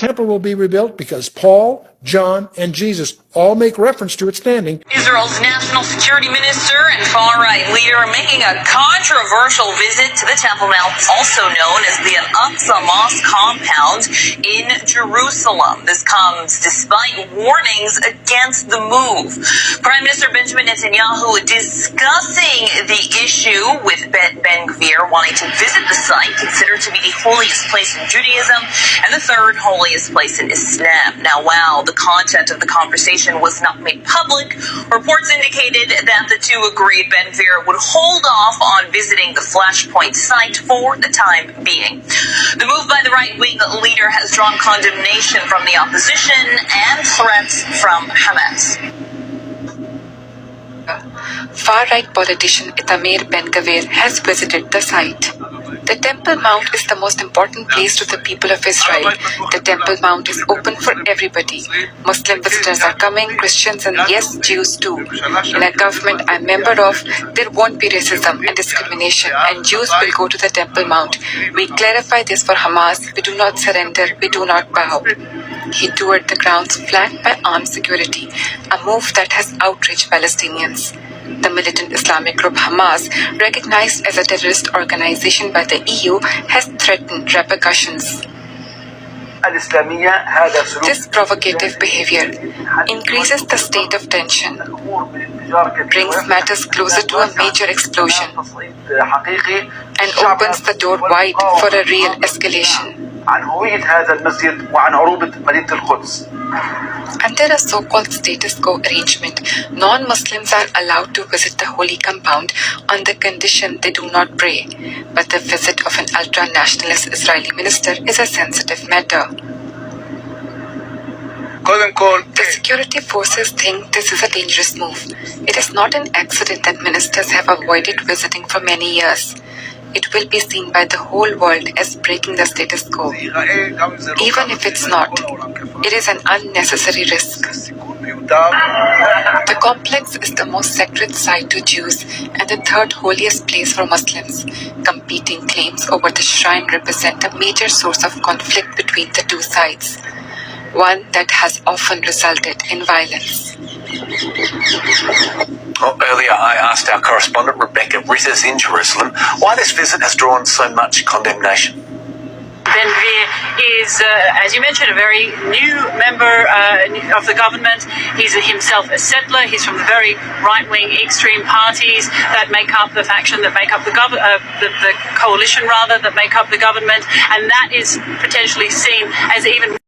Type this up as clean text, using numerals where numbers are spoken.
temple will be rebuilt because Paul, John, and Jesus all make reference to its standing. Israel's national security minister and far-right leader making a controversial visit to the Temple Mount, also known as the Al-Aqsa Mosque compound in Jerusalem. This comes despite warnings against the move. Prime Minister Benjamin Netanyahu discussing the issue with Ben-Gvir, wanting to visit the site, considered to be the holiest place in Judaism and the third holiest place in Islam. Now, while the content of the conversation was not made public, reports indicated that the two agreed Ben-Gvir would hold off on visiting the Flashpoint site for the time being. The move by the right-wing leader has drawn condemnation from the opposition and threats from Hamas. Far-right politician Itamar Ben-Gvir has visited the site. The Temple Mount is the most important place to the people of Israel. The Temple Mount is open for everybody. Muslim visitors are coming, Christians, and yes, Jews too. In a government I'm member of, there won't be racism and discrimination, and Jews will go to the Temple Mount. We clarify this for Hamas. We do not surrender. We do not bow. He toured the grounds flanked by armed security, a move that has outraged Palestinians. The militant Islamic group Hamas, recognized as a terrorist organization by the EU, has threatened repercussions. This provocative behavior increases the state of tension, brings matters closer to a major explosion, and opens the door wide for a real escalation. Under a so-called status quo arrangement, non-Muslims are allowed to visit the holy compound on the condition they do not pray. But the visit of an ultra-nationalist Israeli minister is a sensitive matter. The security forces think this is a dangerous move. It is not an accident that ministers have avoided visiting for many years. It will be seen by the whole world as breaking the status quo. Even if it's not, it is an unnecessary risk. The complex is the most sacred site to Jews and the third holiest place for Muslims. Competing claims over the shrine represent a major source of conflict between the two sides, one that has often resulted in violence. Well, earlier I asked our correspondent Rebecca Ritters in Jerusalem why this visit has drawn so much condemnation. Ben-Gvir is, as you mentioned, a very new member of the government. He's himself a settler. He's from the very right-wing extreme parties that make up the faction that make up the coalition, rather, that make up the government, and that is potentially seen as even